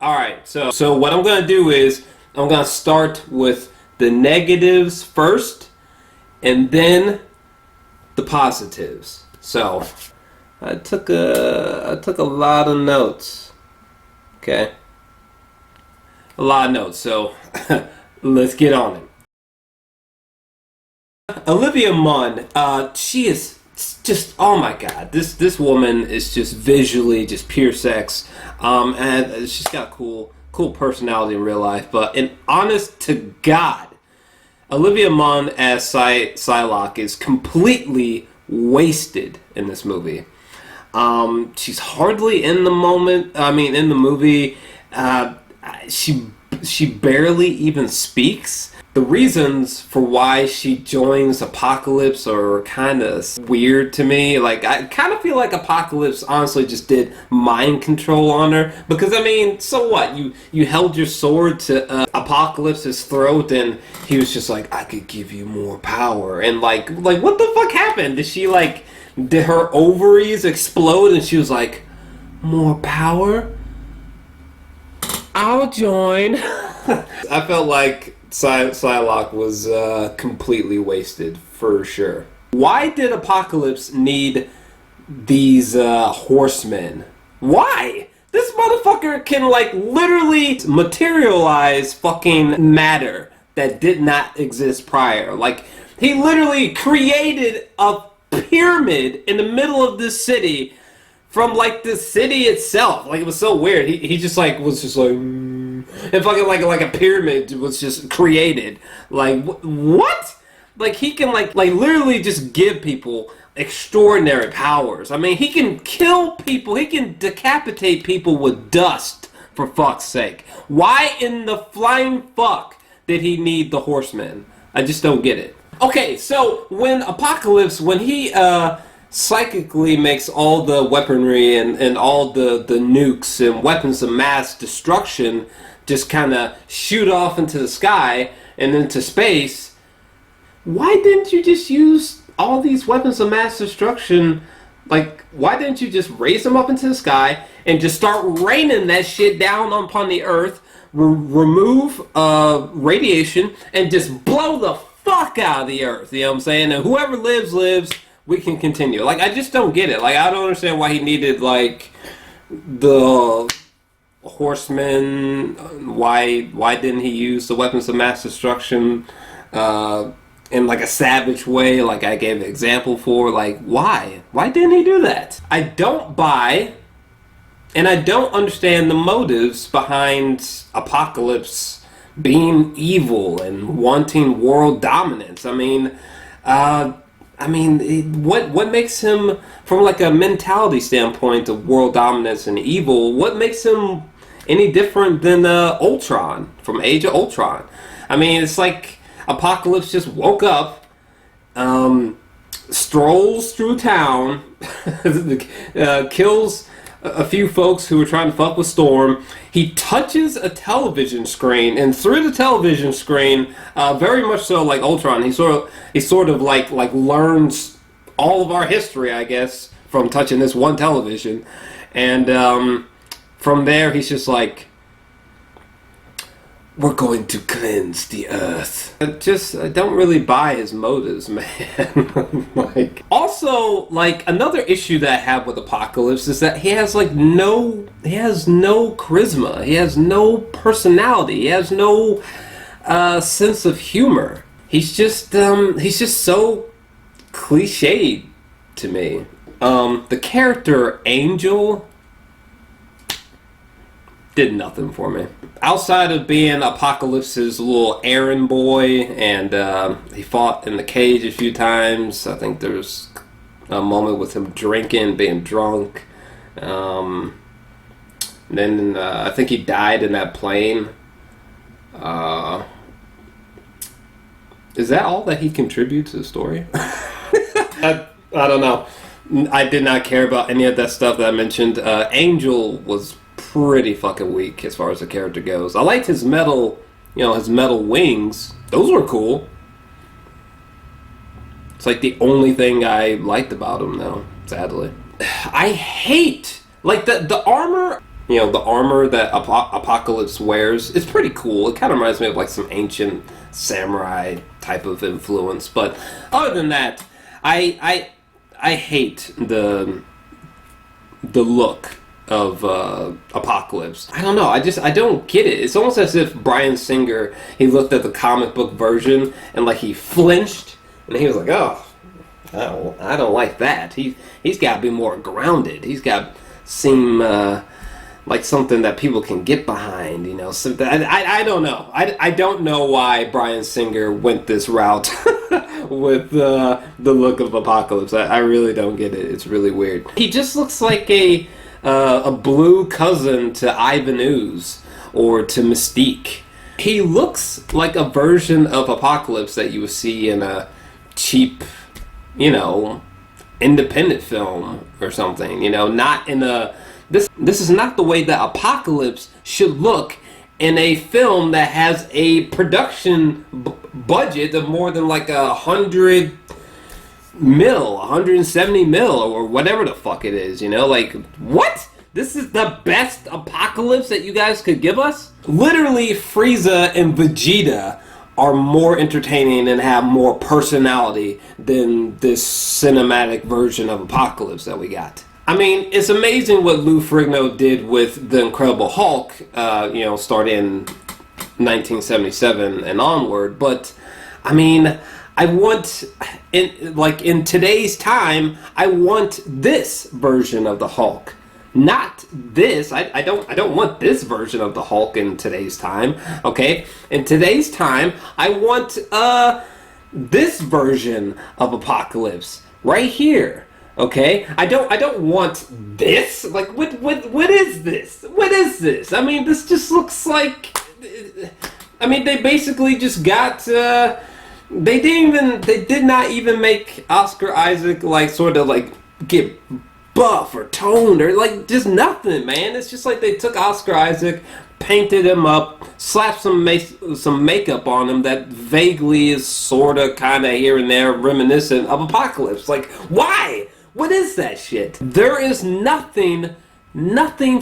Alright, so what I'm going to do is I'm going to start with the negatives first and then the positives. So I took a lot of notes. Okay? A lot of notes. So let's get on it. Olivia Munn, she is just, oh my god, this woman is just visually just pure sex, and she's got a cool personality in real life. But in honest to God, Olivia Munn as Psylocke is completely wasted in this movie. She's hardly in the moment. I mean, in the movie, she barely even speaks. The reasons for why she joins Apocalypse are kind of weird to me. Like, I kind of feel like Apocalypse honestly just did mind control on her. Because, I mean, so what? You held your sword to Apocalypse's throat and he was just like, I could give you more power. And, like what the fuck happened? Did her ovaries explode and she was like, more power? I'll join. I felt like Psylocke was completely wasted, for sure. Why did Apocalypse need these horsemen? Why? This motherfucker can, like, literally materialize fucking matter that did not exist prior. Like, he literally created a pyramid in the middle of this city from, like, the city itself. Like, it was so weird. He just, like, was just like... And fucking like a pyramid was just created. Like, what? Like, he can, like literally just give people extraordinary powers. I mean, he can kill people. He can decapitate people with dust, for fuck's sake. Why in the flying fuck did he need the horsemen? I just don't get it. Okay, so when Apocalypse, when he psychically makes all the weaponry and all the nukes and weapons of mass destruction just kind of shoot off into the sky and into space, why didn't you just use all these weapons of mass destruction? Like, why didn't you just raise them up into the sky and just start raining that shit down upon the earth, remove radiation, and just blow the fuck out of the earth? You know what I'm saying? And whoever lives, we can continue. Like, I just don't get it. Like, I don't understand why he needed, like, the horsemen. Why didn't he use the weapons of mass destruction in, like, a savage way, like I gave an example for? Like, why didn't he do that? I don't buy, and I don't understand the motives behind Apocalypse being evil and wanting world dominance. I mean, what makes him, from like a mentality standpoint of world dominance and evil, what makes him any different than Ultron from Age of Ultron? I mean, it's like Apocalypse just woke up, strolls through town, kills a few folks who were trying to fuck with Storm. He touches a television screen, and through the television screen, very much so like Ultron, he sort of like learns all of our history, I guess, from touching this one television. And from there, he's just like, we're going to cleanse the earth. I don't really buy his motives, man. Like, also, like, another issue that I have with Apocalypse is that he has no charisma. He has no personality. He has no sense of humor. He's just so cliched to me. The character Angel did nothing for me. Outside of being Apocalypse's little errand boy, and he fought in the cage a few times. I think there's a moment with him drinking, being drunk. Then I think he died in that plane. Is that all that he contributes to the story? I don't know. I did not care about any of that stuff that I mentioned. Angel was pretty fucking weak as far as the character goes. I liked his metal wings. Those were cool. It's like the only thing I liked about him, though, sadly. I hate, like, the armor the armor that Apocalypse wears. It's pretty cool. It kind of reminds me of like some ancient samurai type of influence. But other than that, I hate the look of Apocalypse. I don't know. I don't get it. It's almost as if Bryan Singer, he looked at the comic book version and like he flinched and he was like, oh, I don't like that. He's got to be more grounded. He's got to seem like something that people can get behind. Something, I don't know. I don't know why Bryan Singer went this route with the look of Apocalypse. I really don't get it. It's really weird. He just looks like a blue cousin to Ivan Ooze or to Mystique. He looks like a version of Apocalypse that you would see in a cheap, independent film or something. Not in a... This is not the way that Apocalypse should look in a film that has a production budget of more than like 170 mil, or whatever the fuck it is, Like, what? This is the best Apocalypse that you guys could give us? Literally, Frieza and Vegeta are more entertaining and have more personality than this cinematic version of Apocalypse that we got. I mean, it's amazing what Lou Ferrigno did with The Incredible Hulk, starting in 1977 and onward, but, I mean... in today's time, I want this version of the Hulk. Not this. I don't want this version of the Hulk in today's time. Okay? In today's time, I want this version of Apocalypse right here. Okay? I don't want this. Like, what is this? What is this? I mean, this just looks like... I mean, they basically just got... They did not even make Oscar Isaac like sort of like get buff or toned or like just nothing, man. It's just like they took Oscar Isaac, painted him up, slapped some makeup on him that vaguely is sort of kind of here and there reminiscent of Apocalypse. Like, why? What is that shit? There is nothing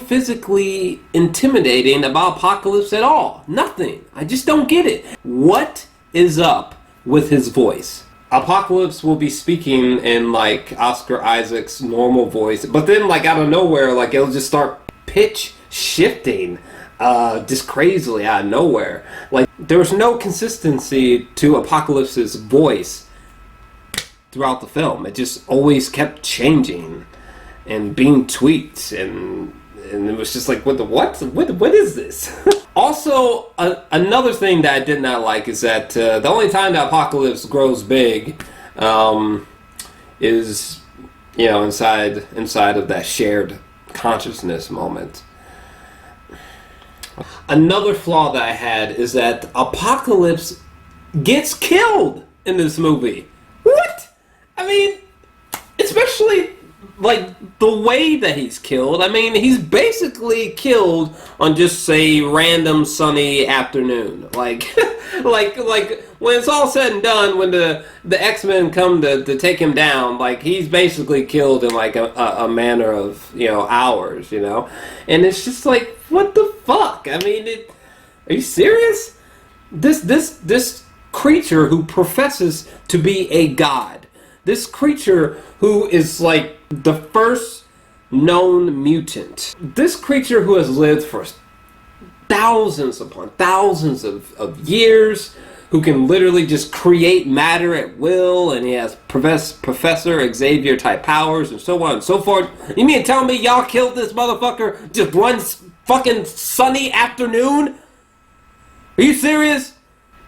physically intimidating about Apocalypse at all. Nothing. I just don't get it. What is up with his voice? Apocalypse will be speaking in like Oscar Isaac's normal voice, but then like out of nowhere, like it'll just start pitch shifting just crazily out of nowhere. Like there was no consistency to Apocalypse's voice throughout the film. It just always kept changing and being tweaked, and it was just like, what is this? Also, another thing that I did not like is that the only time that Apocalypse grows big is, inside of that shared consciousness moment. Another flaw that I had is that Apocalypse gets killed in this movie. What? I mean, especially... like the way that he's killed. I mean, he's basically killed on just say random sunny afternoon. Like like when it's all said and done, when the X-Men come to take him down, like he's basically killed in like a manner of hours, and it's just like, what the fuck? I mean, are you serious? This creature who professes to be a god, this creature who is like the first known mutant, this creature who has lived for thousands upon thousands of years, who can literally just create matter at will, and he has Professor Xavier type powers and so on and so forth. You mean to tell me y'all killed this motherfucker just one fucking sunny afternoon? Are you serious?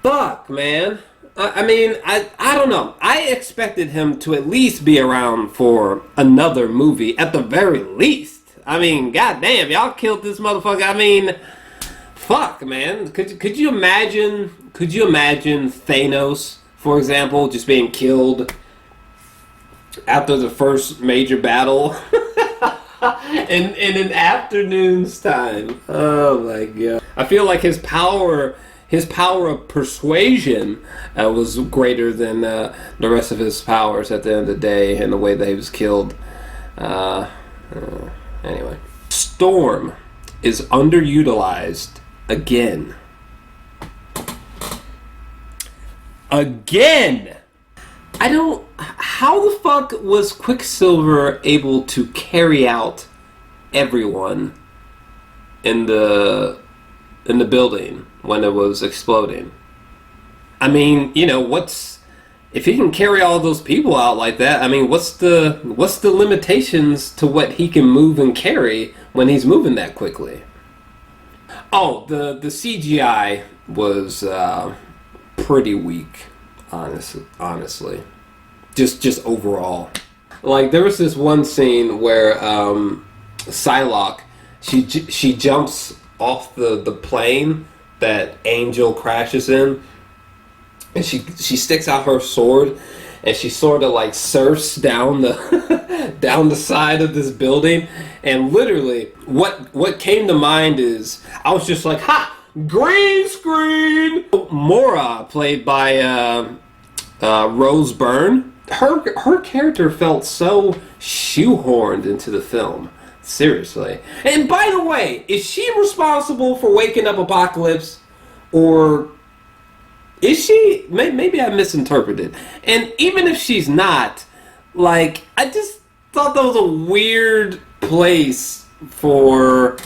Fuck, man. I mean, I don't know. I expected him to at least be around for another movie, at the very least. I mean, goddamn, y'all killed this motherfucker. I mean, fuck, man. Could you imagine Thanos, for example, just being killed after the first major battle in an afternoon's time? Oh my god. I feel like his power of persuasion was greater than the rest of his powers at the end of the day, and the way that he was killed. Anyway. Storm is underutilized again. Again! How the fuck was Quicksilver able to carry out everyone in the building when it was exploding? I mean, you know, if he can carry all those people out like that, I mean, what's the limitations to what he can move and carry when he's moving that quickly? Oh, the CGI was pretty weak, honestly. Just overall. Like, there was this one scene where Psylocke, she jumps off the plane that Angel crashes in, and she sticks out her sword, and she sort of like surfs down the down the side of this building. And literally, what came to mind is, I was just like, ha! Green screen! Mora, played by Rose Byrne, her character felt so shoehorned into the film. Seriously. And by the way, is she responsible for waking up Apocalypse? Or is she? Maybe I misinterpreted. And even if she's not, like, I just thought that was a weird place for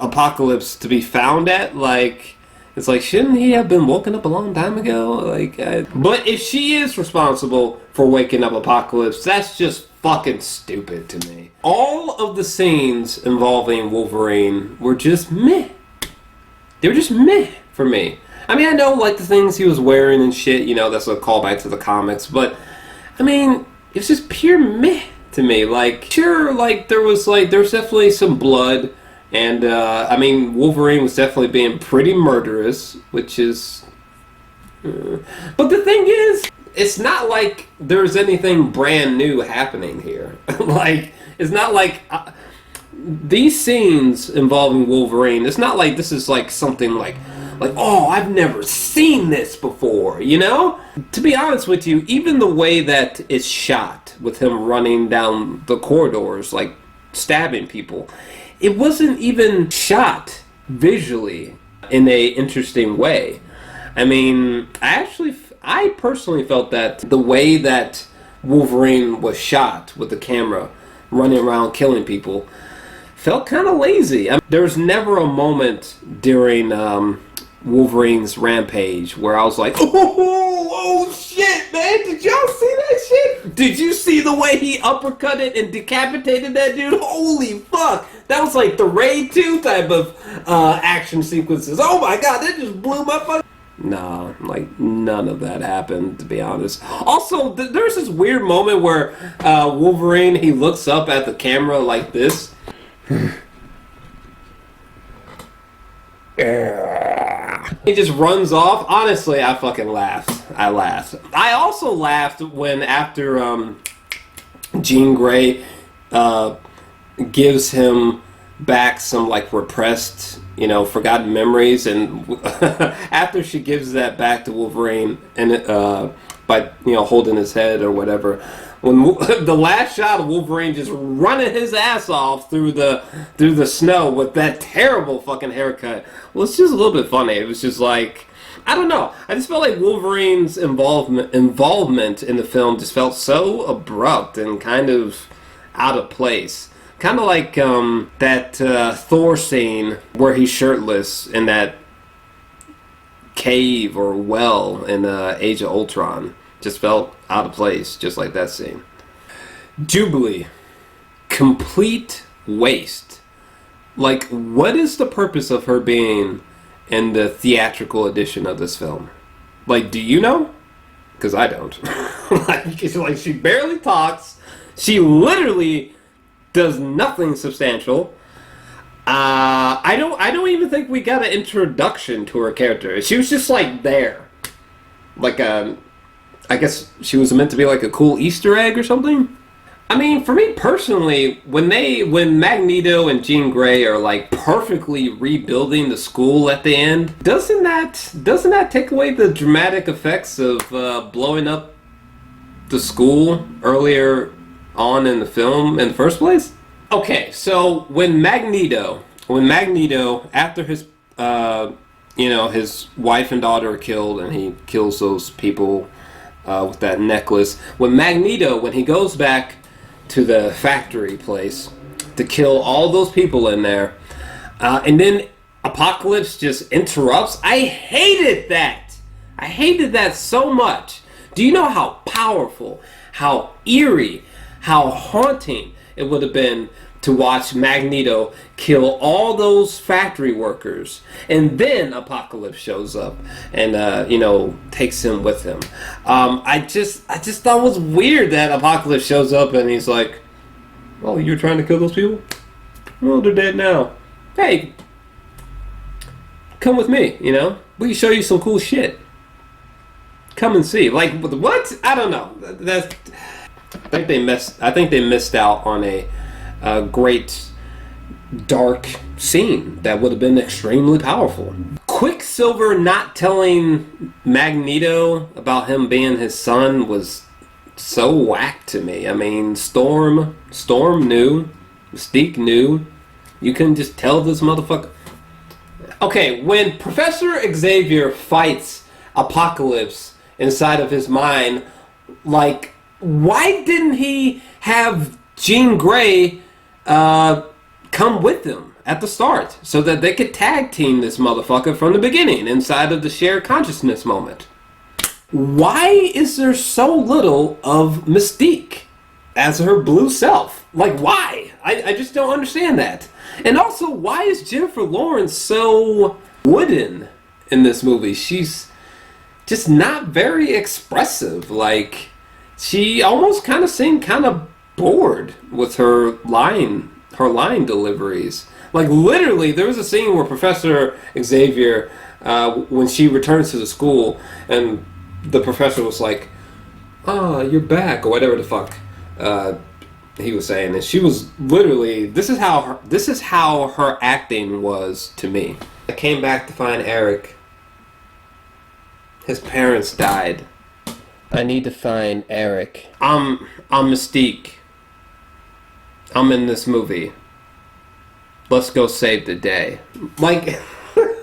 Apocalypse to be found at. Like, it's like, shouldn't he have been woken up a long time ago? Like, but if she is responsible for waking up Apocalypse, that's just fucking stupid to me. All of the scenes involving Wolverine were just meh. They were just meh for me. I mean, I know, like, the things he was wearing and shit, you know, that's a callback to the comics, but, I mean, it's just pure meh to me. Like, sure, like, there's definitely some blood, and, I mean, Wolverine was definitely being pretty murderous, which is... But the thing is, it's not like there's anything brand new happening here. Like, it's not like... these scenes involving Wolverine, it's not like this is like something like, oh, I've never seen this before, you know? To be honest with you, even the way that it's shot, with him running down the corridors, like, stabbing people, it wasn't even shot visually in a interesting way. I mean, I personally felt that the way that Wolverine was shot with the camera, running around killing people, felt kind of lazy. I mean, there was never a moment during Wolverine's rampage where I was like, oh shit, man, did y'all see that shit? Did you see the way he uppercutted and decapitated that dude? Holy fuck, that was like the Raid 2 type of action sequences. Oh my god, that just blew my fucking... No, like, none of that happened, to be honest. Also, there's this weird moment where Wolverine, he looks up at the camera like this. He just runs off. Honestly, I fucking laughed. I laughed. I also laughed when, after Jean Grey gives him back some, like, repressed, you know, forgotten memories, and after she gives that back to Wolverine, and by, you know, holding his head or whatever, when the last shot of Wolverine just running his ass off through the snow with that terrible fucking haircut, was just a little bit funny. It was just like, I don't know, I just felt like Wolverine's involvement in the film just felt so abrupt and kind of out of place. Kind of like that Thor scene where he's shirtless in that cave or well in Age of Ultron. Just felt out of place, just like that scene. Jubilee. Complete waste. Like, what is the purpose of her being in the theatrical edition of this film? Like, do you know? Because I don't. like, she barely talks. She literally does nothing substantial. I don't even think we got an introduction to her character. She was just like there, like I guess she was meant to be like a cool Easter egg or something. I mean, for me personally, when Magneto and Jean Grey are like perfectly rebuilding the school at the end, doesn't that take away the dramatic effects of blowing up the school earlier on in the film in the first place? Okay, so when Magneto, after his, his wife and daughter are killed, and he kills those people with that necklace. When he goes back to the factory place to kill all those people in there, and then Apocalypse just interrupts. I hated that. I hated that so much. Do you know how powerful, how eerie, how haunting it would have been to watch Magneto kill all those factory workers, and then Apocalypse shows up and takes him with him. I just thought it was weird that Apocalypse shows up and he's like, "Oh, you're trying to kill those people? Well, they're dead now. Hey, come with me. We can show you some cool shit. Come and see." Like, what? I don't know. I think they missed out on a great dark scene that would have been extremely powerful. Quicksilver not telling Magneto about him being his son was so whack to me. I mean, Storm knew, Mystique knew. You couldn't just tell this motherfucker. Okay, when Professor Xavier fights Apocalypse inside of his mind, like, why didn't he have Jean Grey come with him at the start so that they could tag team this motherfucker from the beginning inside of the shared consciousness moment? Why is there so little of Mystique as her blue self? Like, why? I just don't understand that. And also, why is Jennifer Lawrence so wooden in this movie? She's just not very expressive. Like, she almost kind of seemed kind of bored with her line deliveries. Like, literally, there was a scene where Professor Xavier, when she returns to the school, and the professor was like, "Oh, you're back," or whatever the fuck he was saying, and she was literally, this is how her acting was to me. I came back to find Eric. His parents died. I need to find Eric. I'm Mystique. I'm in this movie. Let's go save the day. Like,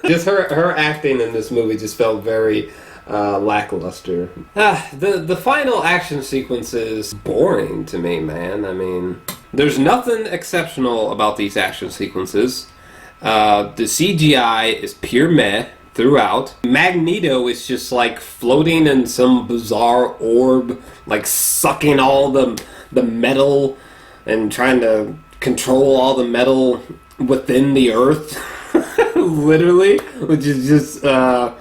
just her acting in this movie just felt very lackluster. The final action sequence is boring to me, man. I mean, there's nothing exceptional about these action sequences. The CGI is pure meh throughout. Magneto is just like floating in some bizarre orb, like sucking all the metal and trying to control all the metal within the earth. Literally, which is just a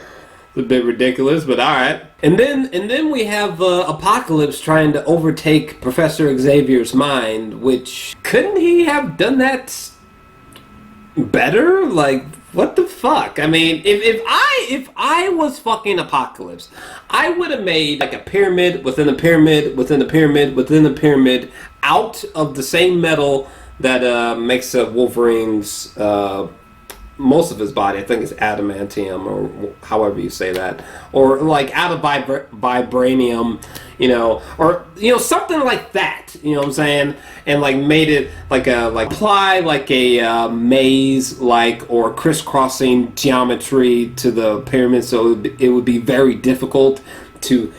bit ridiculous, but alright. And then we have Apocalypse trying to overtake Professor Xavier's mind, which, couldn't he have done that better? Like, what the fuck? I mean, if I was fucking Apocalypse, I would have made like a pyramid within a pyramid within a pyramid within a pyramid out of the same metal that makes Wolverine's most of his body. I think it's adamantium, or however you say that, or like out of vibranium, or something like that. You know what I'm saying? And like made it like apply like a maze or crisscrossing geometry to the pyramid, so it would be very difficult to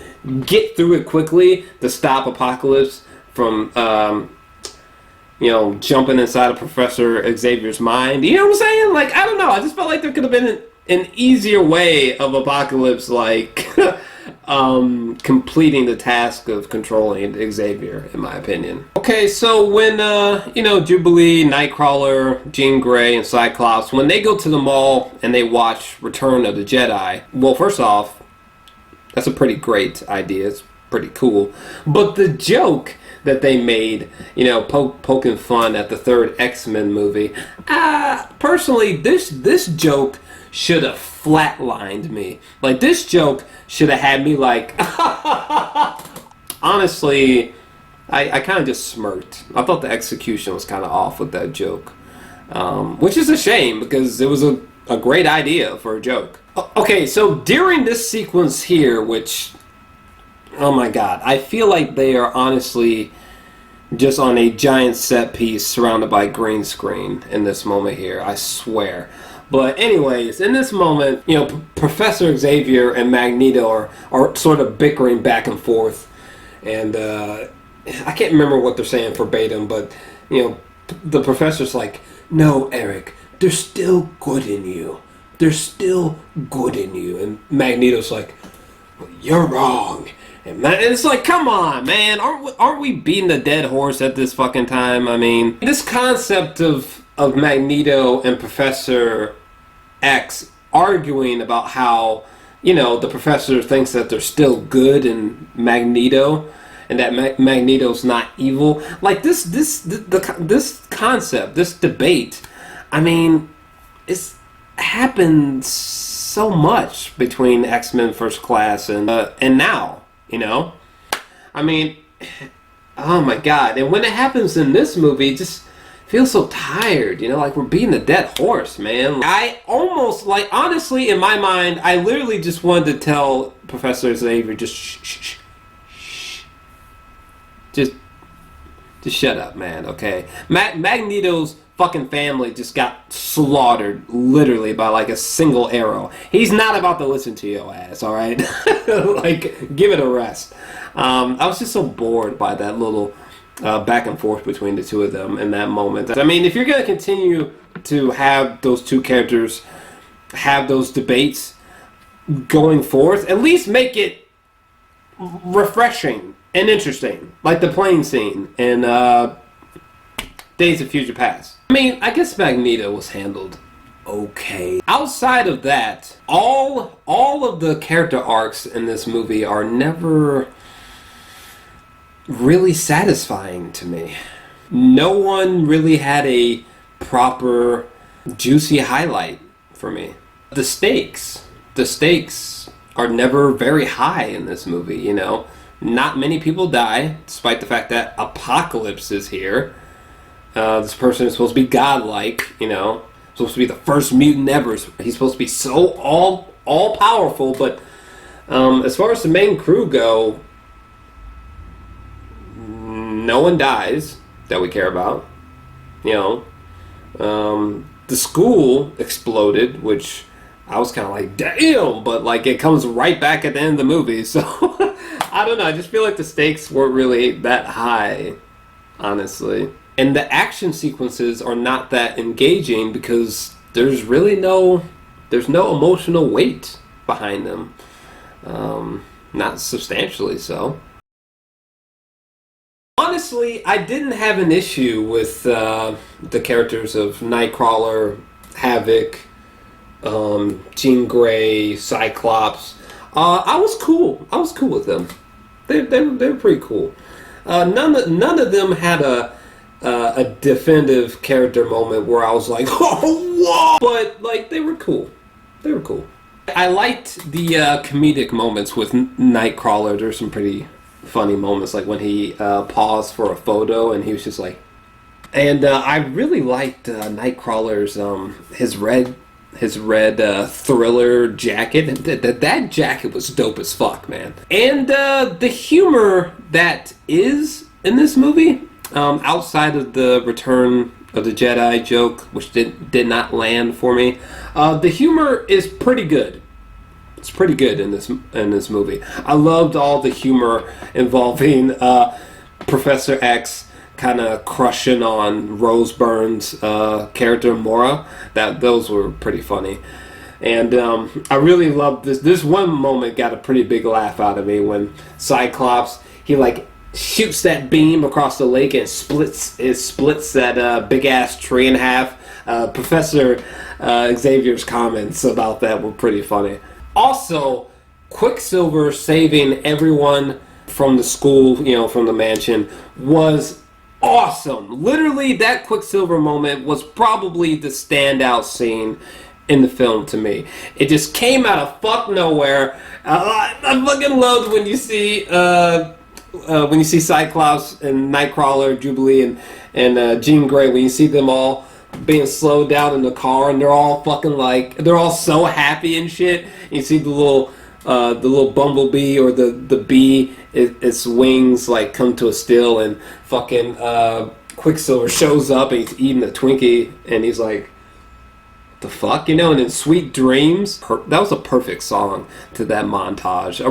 get through it quickly to stop Apocalypse from jumping inside of Professor Xavier's mind. You know what I'm saying? Like, I don't know. I just felt like there could have been an easier way of Apocalypse, like, completing the task of controlling Xavier, in my opinion. Okay, so when, Jubilee, Nightcrawler, Jean Grey, and Cyclops, when they go to the mall and they watch Return of the Jedi, well, first off, that's a pretty great idea. It's pretty cool. But the joke that they made, poking fun at the third X-Men movie, personally, this joke should have flatlined me. Like, this joke should have had me like, honestly, I kind of just smirked. I thought the execution was kind of off with that joke, which is a shame because it was a great idea for a joke. Okay, so during this sequence here, which, oh my god, I feel like they are honestly just on a giant set piece surrounded by green screen in this moment here, I swear. But anyways, in this moment, you know, Professor Xavier and Magneto are sort of bickering back and forth. And I can't remember what they're saying verbatim, but, you know, the professor's like, no, Eric, there's still good in you. There's still good in you. And Magneto's like, you're wrong. And it's like, come on, man. Aren't we beating the dead horse at this fucking time? I mean, this concept of Magneto and Professor X arguing about how, you know, the professor thinks that they're still good in Magneto and that Magneto's not evil. Like, this concept, this debate, I mean, it's happened so much between X-Men First Class and now. You know, I mean, oh my god! And when it happens in this movie, it just feels so tired. You know, like we're beating a dead horse, man. I almost, like, honestly, in my mind, I literally just wanted to tell Professor Xavier, just shh, just shut up, man. Okay, Magneto's fucking family just got slaughtered, literally, by like a single arrow. He's not about to listen to your ass, alright? Like, give it a rest. I was just so bored by that little back and forth between the two of them in that moment. I mean, if you're going to continue to have those two characters have those debates going forth, at least make it refreshing and interesting. Like the plane scene in Days of Future Past. I mean, I guess Magneto was handled okay. Outside of that, all of the character arcs in this movie are never really satisfying to me. No one really had a proper juicy highlight for me. The stakes are never very high in this movie, you know. Not many people die, despite the fact that Apocalypse is here. This person is supposed to be godlike, you know, supposed to be the first mutant ever. He's supposed to be so all powerful, but as far as the main crew go, no one dies that we care about. You know, the school exploded, which I was kind of like, damn, but like it comes right back at the end of the movie. So I don't know. I just feel like the stakes weren't really that high, honestly. And the action sequences are not that engaging because there's no emotional weight behind them. Not substantially so. Honestly, I didn't have an issue with the characters of Nightcrawler, Havoc, Jean Grey, Cyclops. I was cool with them. They were pretty cool. None of them had a definitive character moment where I was like, oh, whoa! But, like, they were cool. I liked the comedic moments with Nightcrawler. There's some pretty funny moments, like when he paused for a photo and he was just like... And I really liked Nightcrawler's, his red Thriller jacket. That jacket was dope as fuck, man. And the humor that is in this movie... outside of the Return of the Jedi joke, which did not land for me, the humor is pretty good. It's pretty good in this movie. I loved all the humor involving Professor X kind of crushing on Rose Byrne's character Mora. Those were pretty funny. And I really loved this. This one moment got a pretty big laugh out of me when Cyclops, he like shoots that beam across the lake and splits that big ass tree in half. Professor Xavier's comments about that were pretty funny. Also, Quicksilver saving everyone from the school, you know, from the mansion, was awesome. Literally, that Quicksilver moment was probably the standout scene in the film to me. It just came out of fuck nowhere. I fucking loved when you see Cyclops and Nightcrawler, Jubilee, and Jean Grey, when you see them all being slowed down in the car and they're all fucking like, they're all so happy and shit. You see the little the little bumblebee or the bee, its wings like come to a still, and fucking Quicksilver shows up and he's eating a Twinkie, and he's like, the fuck, you know? And then Sweet Dreams, that was a perfect song to that montage.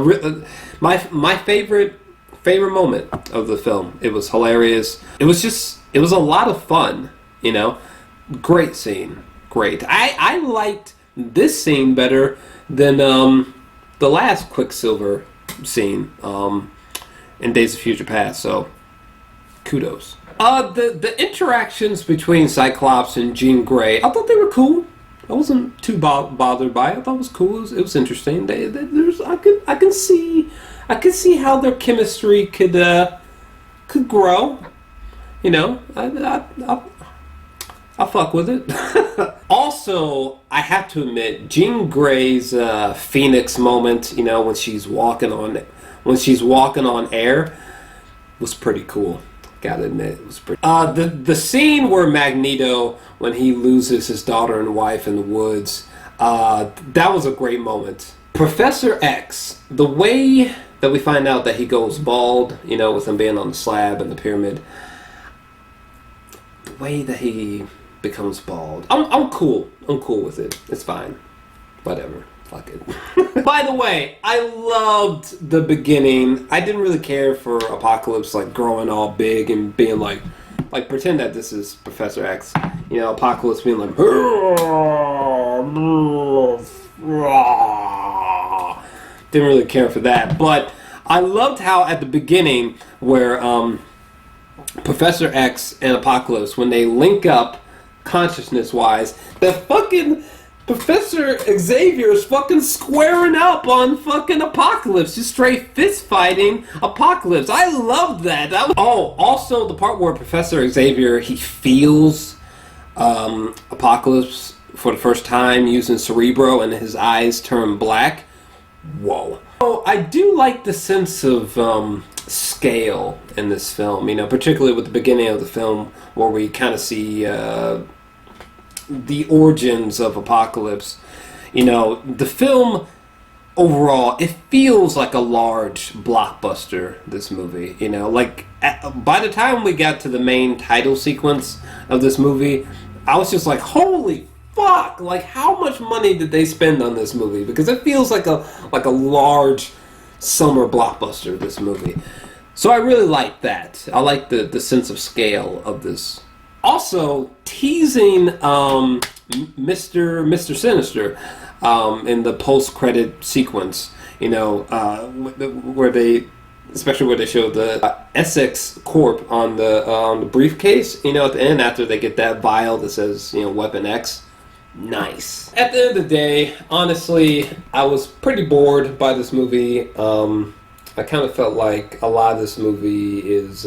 My favorite moment of the film. It was hilarious. It was a lot of fun, you know? Great scene. Great. I liked this scene better than the last Quicksilver scene in Days of Future Past, so kudos. The interactions between Cyclops and Jean Grey, I thought they were cool. I wasn't too bothered by it. I thought it was cool. It was interesting. I can see how their chemistry could grow. You know, I'll fuck with it. Also, I have to admit, Jean Grey's Phoenix moment, you know, when she's walking on air, was pretty cool. Gotta admit, it was pretty. The scene where Magneto, when he loses his daughter and wife in the woods, that was a great moment. Professor X, the way that we find out that he goes bald, you know, with him being on the slab and the pyramid, the way that he becomes bald, I'm cool. I'm cool with it. It's fine. Whatever. Fuck it. By the way, I loved the beginning. I didn't really care for Apocalypse like growing all big and being like pretend that this is Professor X. You know, Apocalypse being like didn't really care for that. But I loved how at the beginning where Professor X and Apocalypse, when they link up consciousness-wise, that fucking Professor Xavier is fucking squaring up on fucking Apocalypse, just straight fist fighting Apocalypse. I loved that. Also the part where Professor Xavier, he feels Apocalypse for the first time using Cerebro and his eyes turn black. Whoa. Oh, I do like the sense of scale in this film, you know, particularly with the beginning of the film where we kind of see the origins of Apocalypse. You know, the film overall, it feels like a large blockbuster, this movie. You know, like by the time we got to the main title sequence of this movie, I was just like, holy fuck, like how much money did they spend on this movie? Because it feels like a large summer blockbuster, this movie. So I really like that. I like the sense of scale of this. Also, teasing Mr. Sinister in the post-credit sequence, you know, where they show the Essex Corp on the briefcase, you know, at the end after they get that vial that says, you know, Weapon X. Nice. At the end of the day, honestly, I was pretty bored by this movie. I kind of felt like a lot of this movie is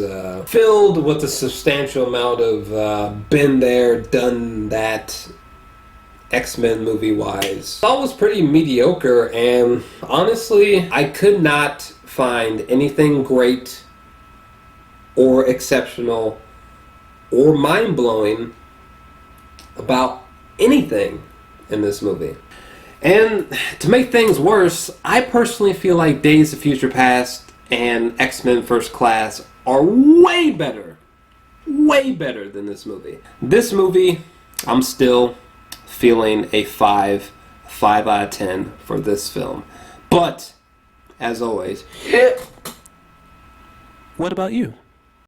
filled with a substantial amount of been there, done that, X-Men movie-wise. It all was pretty mediocre, and honestly, I could not find anything great or exceptional or mind-blowing about anything in this movie. And to make things worse, I personally feel like Days of Future Past and X-Men First Class are way better than this movie. This movie, I'm still feeling a 5 out of 10 for this film. But, as always, what about you?